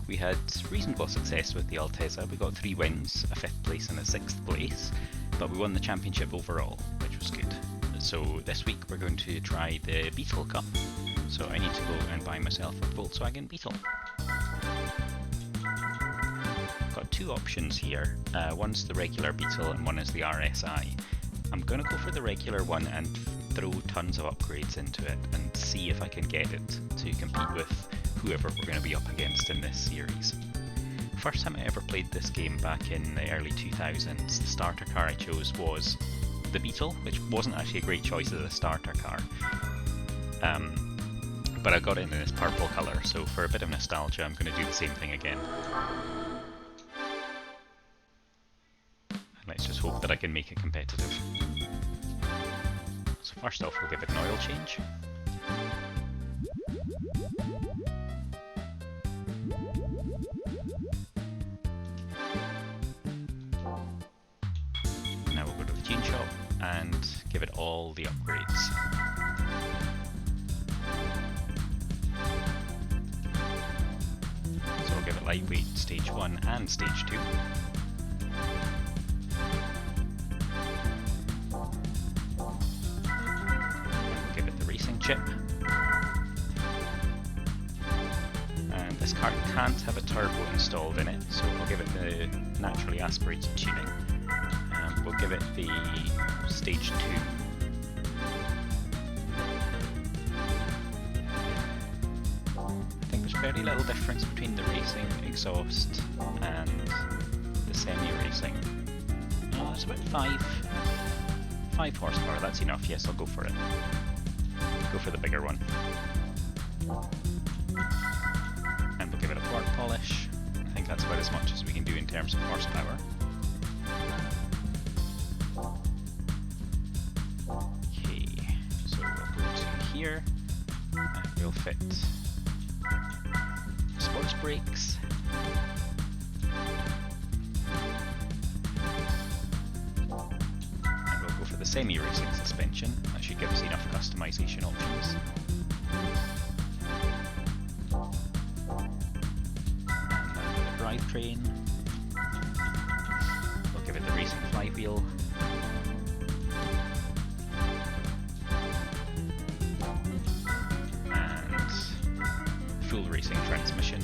we had reasonable success with the Altezza. We got 3 wins, a 5th place and a 6th place, but we won the championship overall, which was good. So this week we're going to try the Beetle Cup. So I need to go and buy myself a Volkswagen Beetle. Got 2 options here. One's the regular Beetle and one is the RSI. I'm going to go for the regular one and throw tons of upgrades into it and see if I can get it to compete with whoever we're going to be up against in this series. First time I ever played this game back in the early 2000s, the starter car I chose was the Beetle, which wasn't actually a great choice as a starter car. But I got it in this purple colour, so for a bit of nostalgia I'm going to do the same thing again. And let's just hope that I can make it competitive. So first off we'll give it an oil change. Now we'll go to the tune shop and give it all the upgrades. So we'll give it lightweight stage 1 and stage 2. Chip. And this car can't have a turbo installed in it, so we'll give it the naturally aspirated tuning. We'll give it the stage 2. I think there's very little difference between the racing exhaust and the semi-racing. Oh, it's about 5 horsepower, that's enough. Yes, I'll go for it. Go for the bigger one. And we'll give it a quark polish. I think that's about as much as we can do in terms of horsepower. Okay, so we'll go to here and we'll fit sports brakes. And we'll go for the semi-racing suspension. That should give us enough customization options. And then with the drivetrain, we'll give it the racing flywheel. And full racing transmission.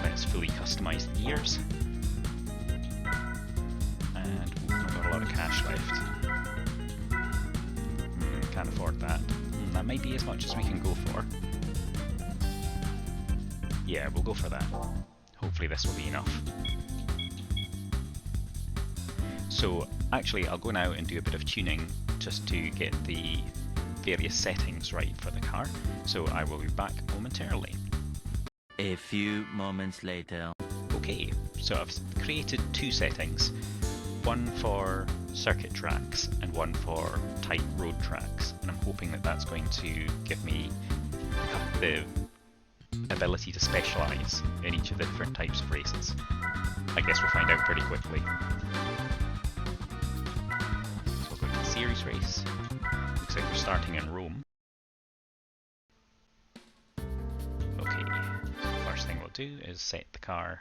Let's fully customize the gears. Cash left. Can't afford that. That might be as much as we can go for. Yeah, we'll go for that. Hopefully this will be enough. So actually I'll go now and do a bit of tuning just to get the various settings right for the car. So I will be back momentarily. A few moments later. Okay, so I've created 2 settings. One for circuit tracks and one for tight road tracks, and I'm hoping that that's going to give me the ability to specialise in each of the different types of races. I guess we'll find out pretty quickly. So we'll go to the series race. Looks like we're starting in Rome. Okay, so the first thing we'll do is set the car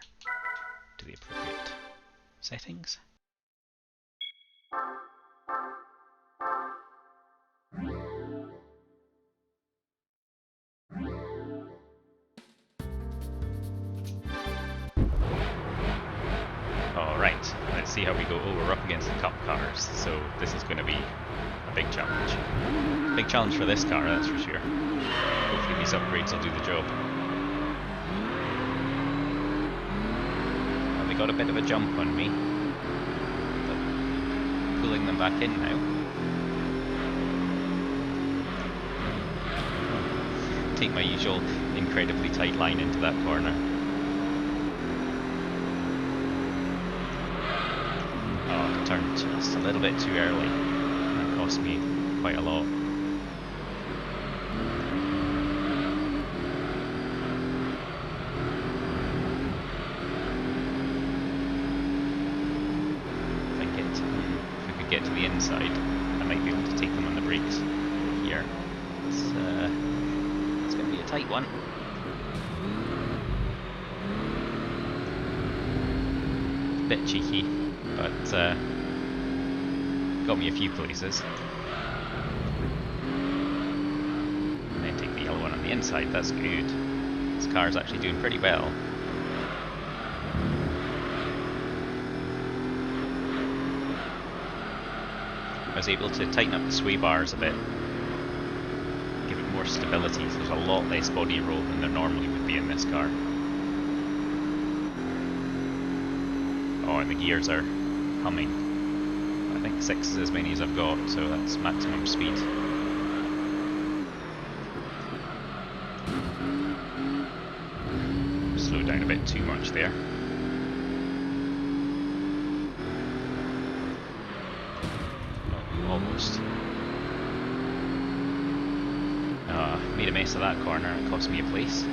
to the appropriate settings. Alright, let's see how we go. Oh, we're up against the cup cars, so this is going to be a big challenge. Big challenge for this car, that's for sure. Hopefully these upgrades will do the job. Well, they got a bit of a jump on me, but pulling them back in now. Take my usual incredibly tight line into that corner. Oh, turned just a little bit too early. That cost me quite a lot. If we could get to the inside, I might be able to take them on the brakes here. It's tight one. Bit cheeky, but got me a few places. And then take the yellow one on the inside, that's good. This car's actually doing pretty well. I was able to tighten up the sway bars a bit, give it more stability, so there's a lot less body roll than there normally would be in this car. Oh, and the gears are humming. I think 6 is as many as I've got, so that's maximum speed. Slow down a bit too much there. Oh, almost. Made a mess of that corner, it cost me a place.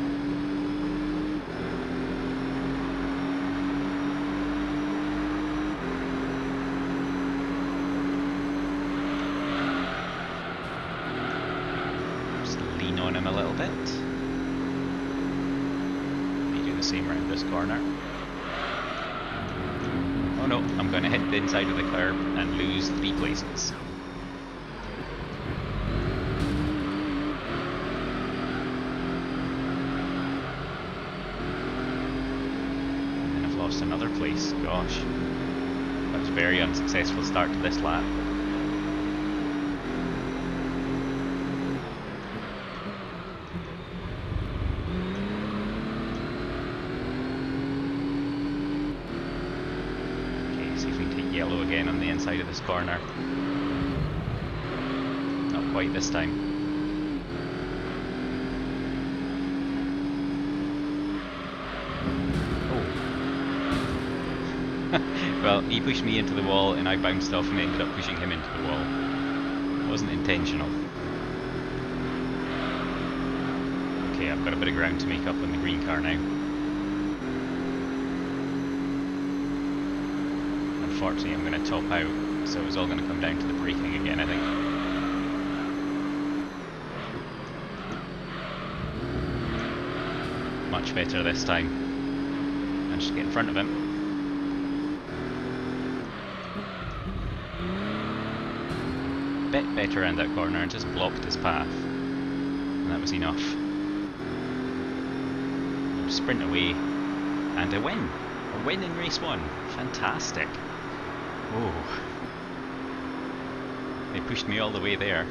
On him a little bit. May do the same around this corner. Oh no, I'm going to hit the inside of the curb and lose 3 places. And then I've lost another place. Gosh. That was a very unsuccessful start to this lap. Yellow again on the inside of this corner. Not quite this time. Oh. Well, he pushed me into the wall and I bounced off and ended up pushing him into the wall. It wasn't intentional. Okay, I've got a bit of ground to make up on the green car now. Unfortunately, I'm going to top out, so it's all going to come down to the braking again, I think. Much better this time. Managed to get in front of him. Bit better around that corner, and just blocked his path. And that was enough. Sprint away, and a win! A win in race 1. Fantastic. Oh, they pushed me all the way there.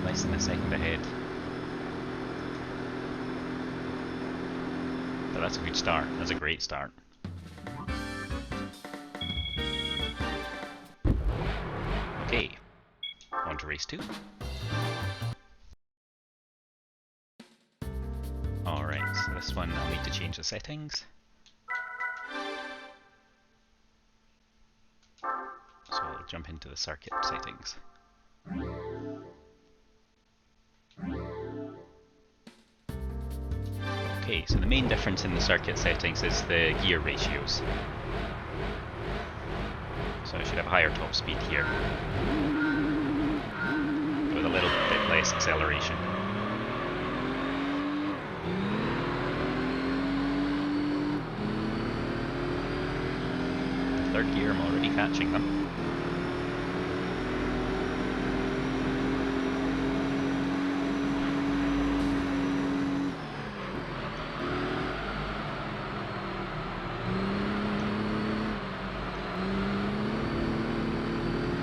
Less than a second ahead. But that's a good start. That's a great start. Okay, on to race 2. Alright, so this one I'll need to change the settings. So I'll jump into the circuit settings. Okay, so the main difference in the circuit settings is the gear ratios. So I should have higher top speed here, with a little bit less acceleration. Third gear, I'm already catching them.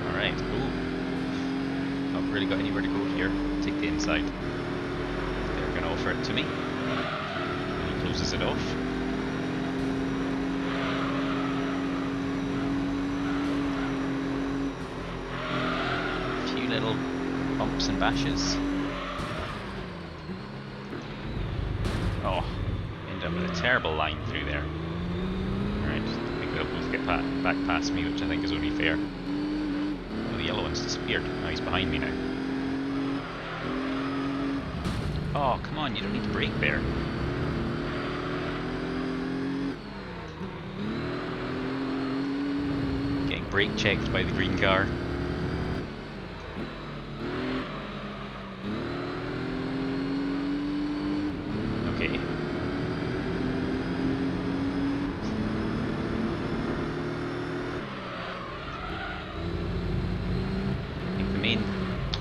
Alright, ooh. Not really got anywhere to go here. Take the inside. They're going to offer it to me. And he closes it off. Little bumps and bashes. Oh, end up with a terrible line through there. Alright, I think they'll both get back past me, which I think is only fair. Oh, the yellow one's disappeared. Oh, he's behind me now. Oh, come on, you don't need to brake there. Getting brake checked by the green car.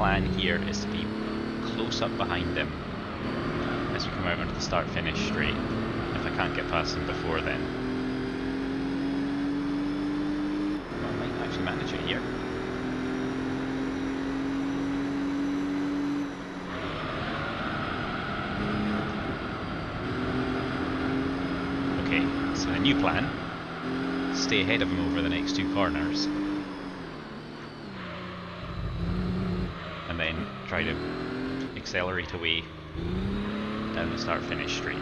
plan here is to be close up behind him as we come out onto the start-finish straight, if I can't get past him before then. Well, I might actually manage it here. Okay, so the new plan, stay ahead of him over the next two corners, and then try to accelerate away down the start-finish straight.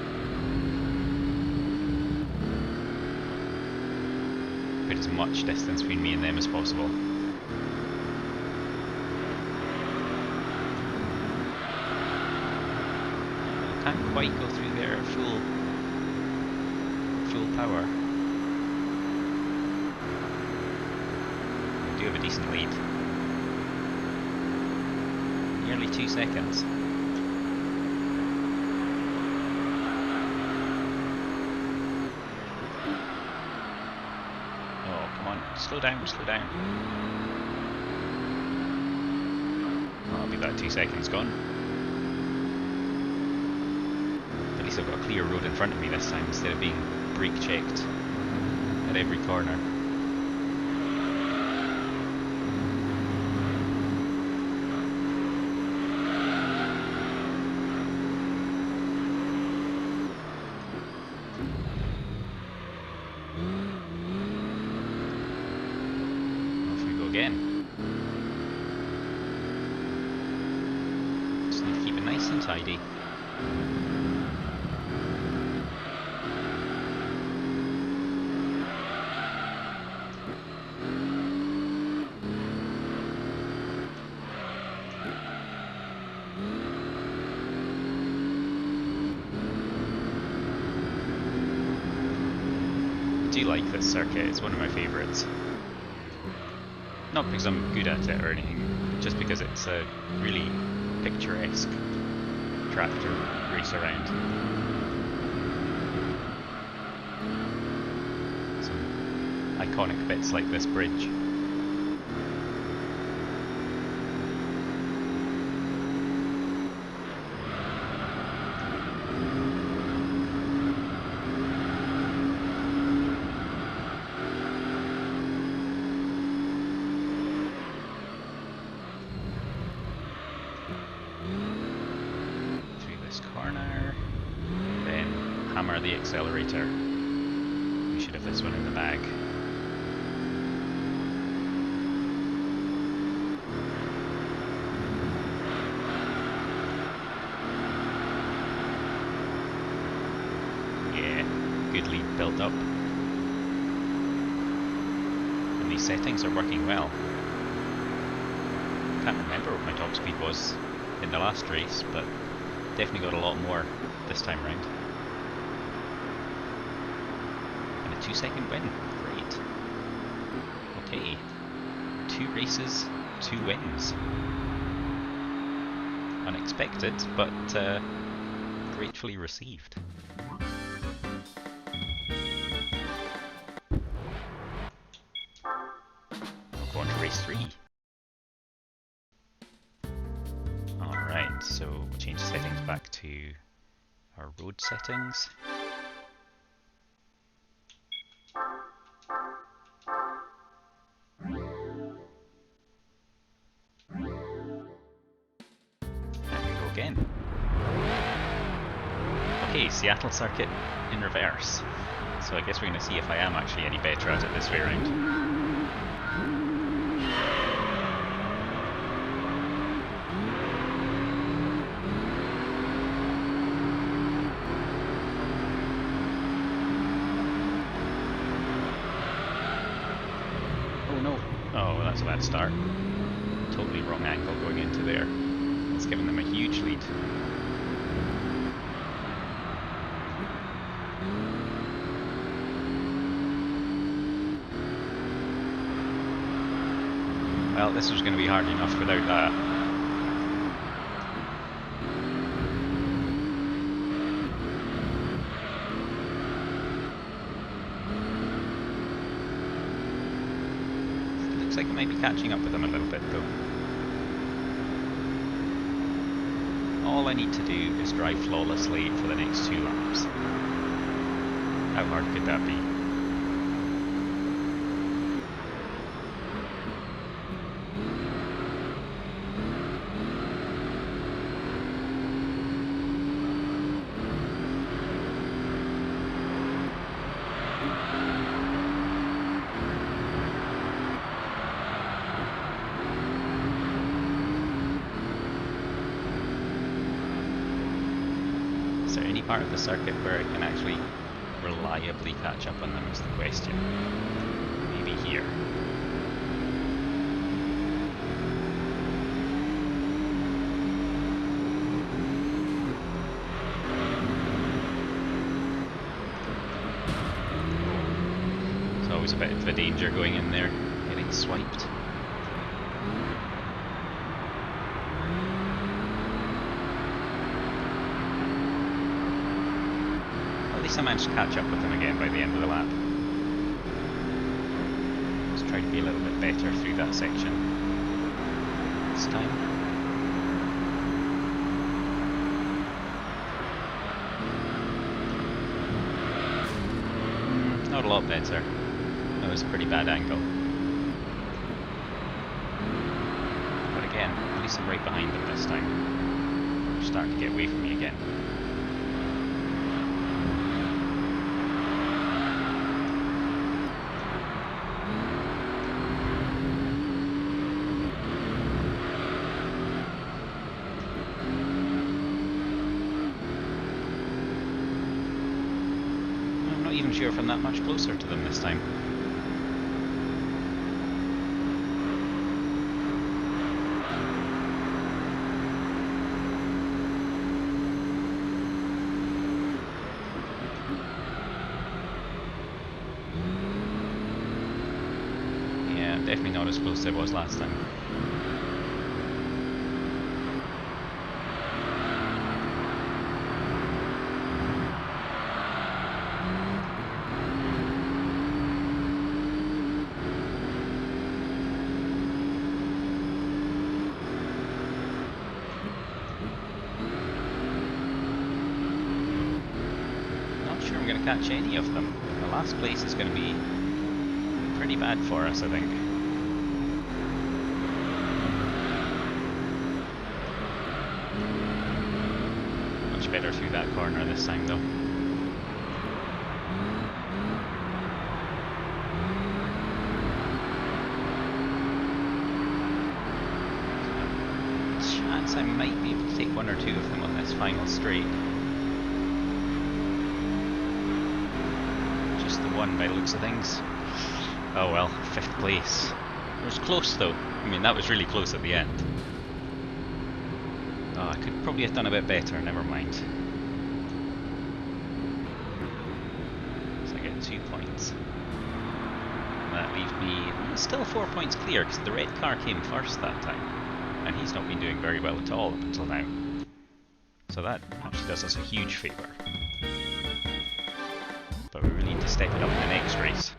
Put as much distance between me and them as possible. I can't quite go through there at full power. We do have a decent lead. Nearly 2 seconds. Oh, come on, slow down, slow down. Oh, I'll be about 2 seconds gone. At least I've got a clear road in front of me this time instead of being brake checked at every corner. Off we go again. Just need to keep it nice and tidy. I do like this circuit, it's one of my favourites. Not because I'm good at it or anything, just because it's a really picturesque track to race around. Some iconic bits like this bridge. Corner, then hammer the accelerator. We should have this one in the bag. Yeah, good lead built up. And these settings are working well. Can't remember what my top speed was in the last race, but definitely got a lot more this time round. And a 2-second win. Great. Okay. 2 races, 2 wins. Unexpected, but gratefully received. We'll go on to race 3. Alright, so we'll change the settings back to our road settings. And we go again. Okay, Seattle circuit in reverse. So I guess we're going to see if I am actually any better at it this way around. Oh, well, that's a bad start. Totally wrong angle going into there. It's given them a huge lead. Well, this was going to be hard enough without that. Looks like I might be catching up with them a little bit though. All I need to do is drive flawlessly for the next 2 laps. How hard could that be? Is there any part of the circuit where I can actually reliably catch up on them is the question. Maybe here. There's always a bit of a danger going in there, getting swiped. I managed to catch up with them again by the end of the lap. Let's try to be a little bit better through that section this time. Not a lot better. That was a pretty bad angle. But again, at least I'm right behind them this time. They're starting to get away from me again. Even sure if I'm that much closer to them this time. Yeah, definitely not as close as I was last time. Catch any of them. The last place is going to be pretty bad for us, I think. Much better through that corner this time though. Chance I might be able to take 1 or 2 of them on this final straight. One by the looks of things. Oh well, 5th place. It was close though. I mean, that was really close at the end. Oh, I could probably have done a bit better, never mind. So I get 2 points. That leaves me still 4 points clear, because the red car came first that time. And he's not been doing very well at all up until now. So that actually does us a huge favour. But we really need to step it up in the next race.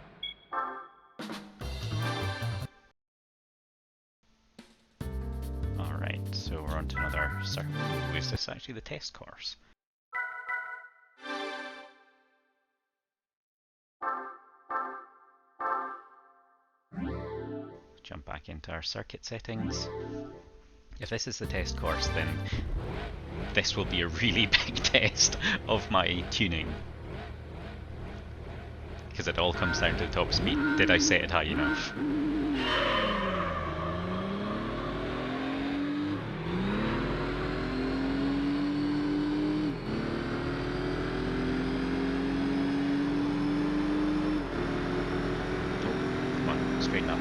Alright, so we're on to another circuit. Is this actually the test course? Jump back into our circuit settings. If this is the test course, then this will be a really big test of my tuning. Because it all comes down to the top speed. Did I set it high enough? Oh, come on, straighten up.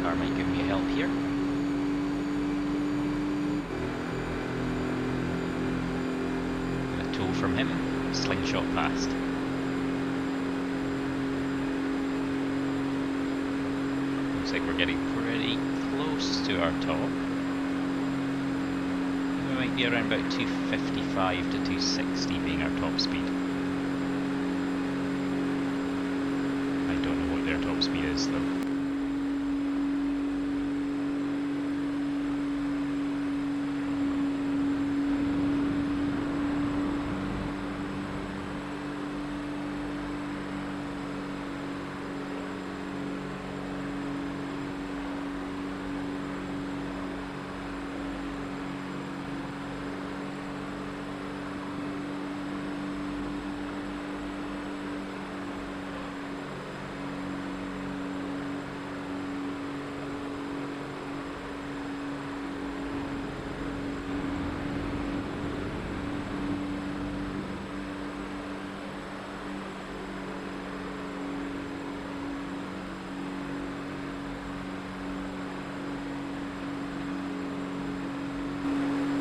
Car might give me a help here. A tool from him, slingshot past. Looks like we're getting pretty close to our top. We might be around about 255 to 260 being our top speed. is though.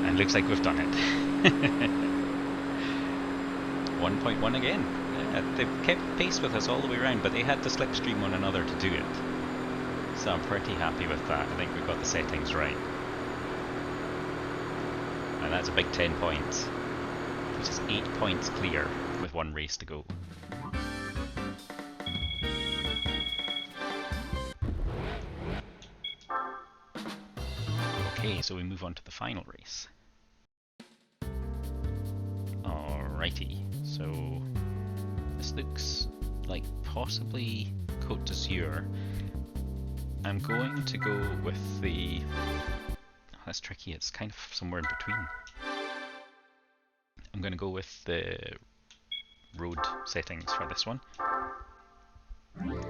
And looks like we've done it. 1.1 again. They've kept pace with us all the way around, but they had to slipstream one another to do it. So I'm pretty happy with that. I think we've got the settings right. And that's a big 10 points. Which is 8 points clear with one race to go. Okay, so we move on to the final race. Alrighty, so this looks like possibly Côte d'Azur. I'm going to go with the... Oh, that's tricky, it's kind of somewhere in between. I'm going to go with the road settings for this one.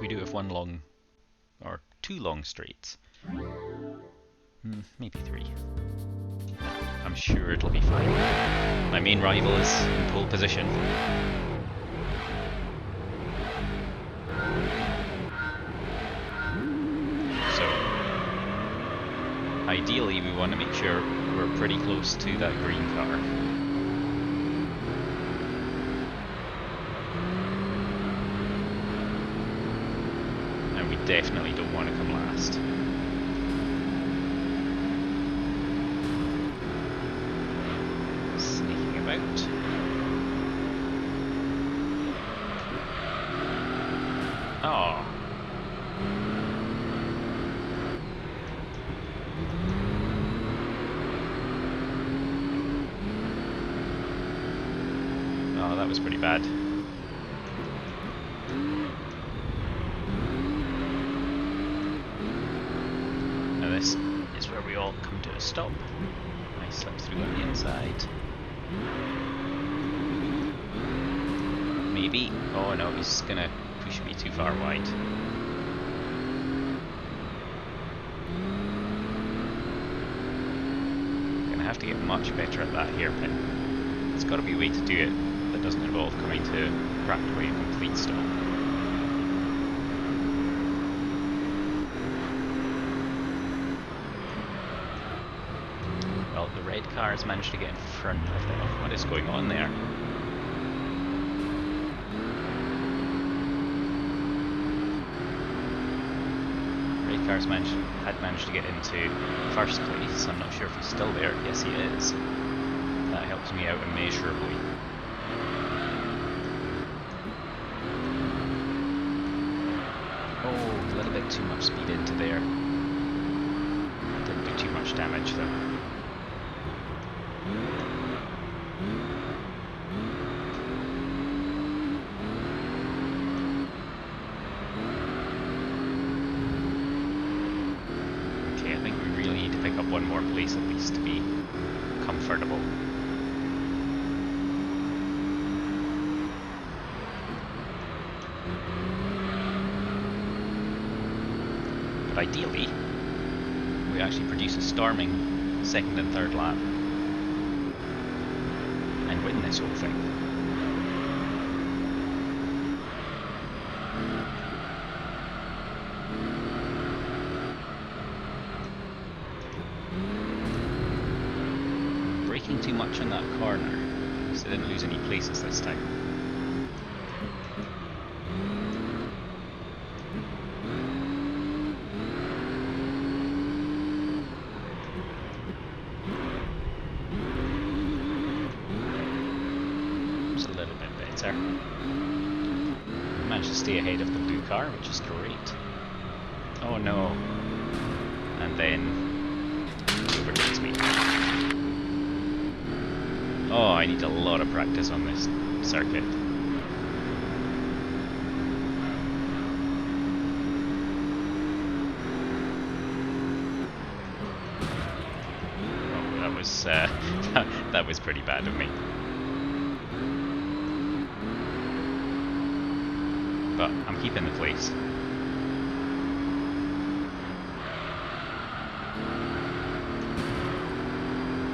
We do have one long, or two long straights. Maybe three. I'm sure it'll be fine. My main rival is in pole position. So, ideally we want to make sure we're pretty close to that green car. And we definitely don't want to come last. Out. Oh. Oh, that was pretty bad. Now this is where we all come to a stop. I slip through on the inside. Maybe. Oh no, he's gonna push me too far wide. Gonna have to get much better at that hairpin. There's gotta be a way to do it that doesn't involve coming to practically a complete stop. Well, the red car has managed to get in front of them. What is going on there? Red car's had managed to get into first place. I'm not sure if he's still there. Yes, he is. That helps me out immeasurably. Oh, a little bit too much speed into there. Didn't do too much damage though. One more place at least to be comfortable. But ideally, we actually produce a storming second and third lap and win this whole thing. Too much on that corner, so I didn't lose any places this time. It's a little bit better. Managed to stay ahead of the blue car, which is great. Oh no. And then he overtakes me. Oh, I need a lot of practice on this circuit. Oh, that was that was pretty bad of me. But I'm keeping the place.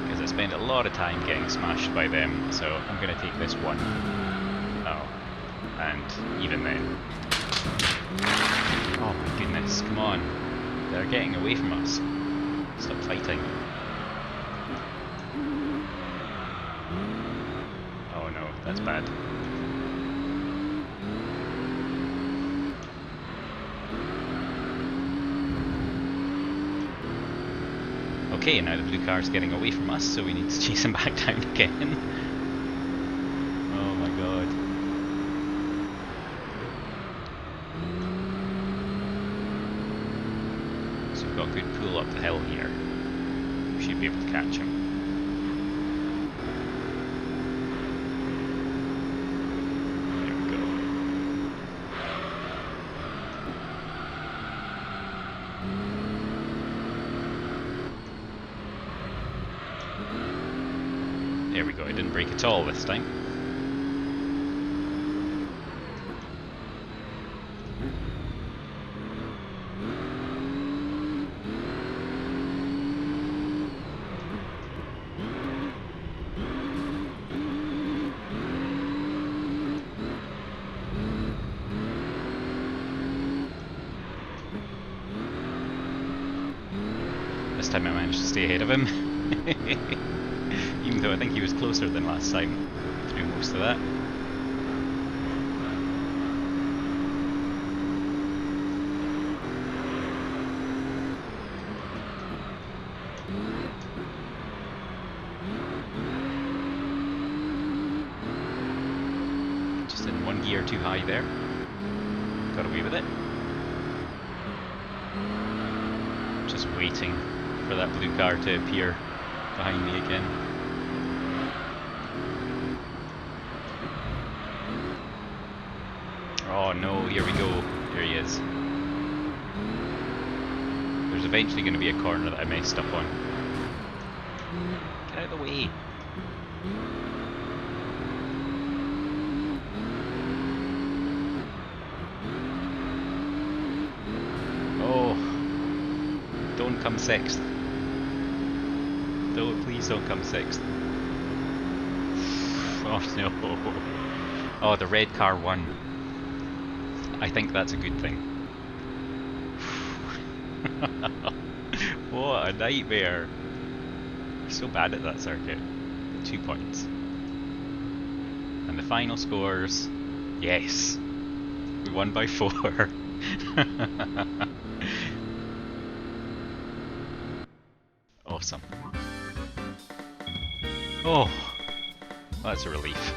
Because I spent a lot of time getting smashed by them, so I'm going to take this one. Oh, and even then. Oh my goodness, come on. They're getting away from us. Stop fighting. Oh no, that's bad. Okay, now the blue car's getting away from us, so we need to chase him back down again. Oh my god. So we've got a good pull up the hill here. We should be able to catch him. There we go. There we go, it didn't break at all this time. This time I managed to stay ahead of him. Even though I think he was closer than last time through most of that. Just in one gear too high there. Got away with it. Just waiting for that blue car to appear behind me again. Oh no, here we go. There he is. There's eventually going to be a corner that I messed up on. Get out of the way. Oh, don't come sixth. No, please don't come sixth. Oh no. Oh, the red car won. I think that's a good thing. What a nightmare. We're so bad at that circuit. 2 points. And the final scores, yes, we won by 4. Awesome. Oh, that's a relief.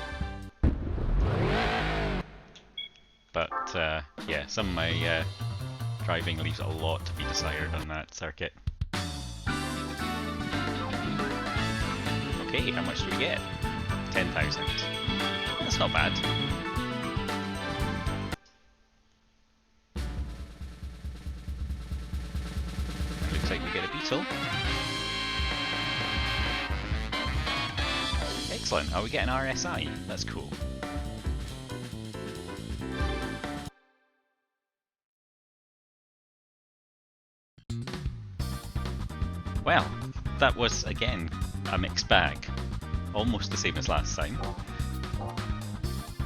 But yeah, some of my driving leaves a lot to be desired on that circuit. Okay, how much do we get? 10,000. That's not bad. It looks like we get a Beetle. Excellent. Oh, we get an RSI. That's cool. Well, that was, again, a mixed bag. Almost the same as last time.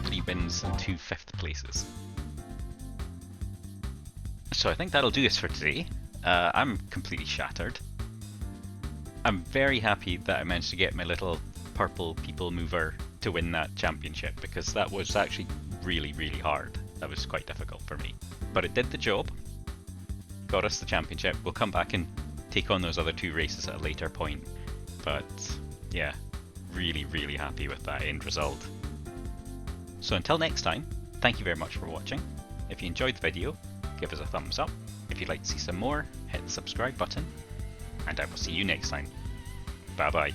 3 wins and 2 5th places. So I think that'll do us for today. I'm completely shattered. I'm very happy that I managed to get my little purple people mover to win that championship, because that was actually really, really hard. That was quite difficult for me. But it did the job. Got us the championship. We'll come back and take on those other 2 races at a later point. But yeah, really, really happy with that end result. So until next time, thank you very much for watching. If you enjoyed the video, give us a thumbs up. If If you'd like to see some more, hit the subscribe button, and I will see you next time. Bye bye.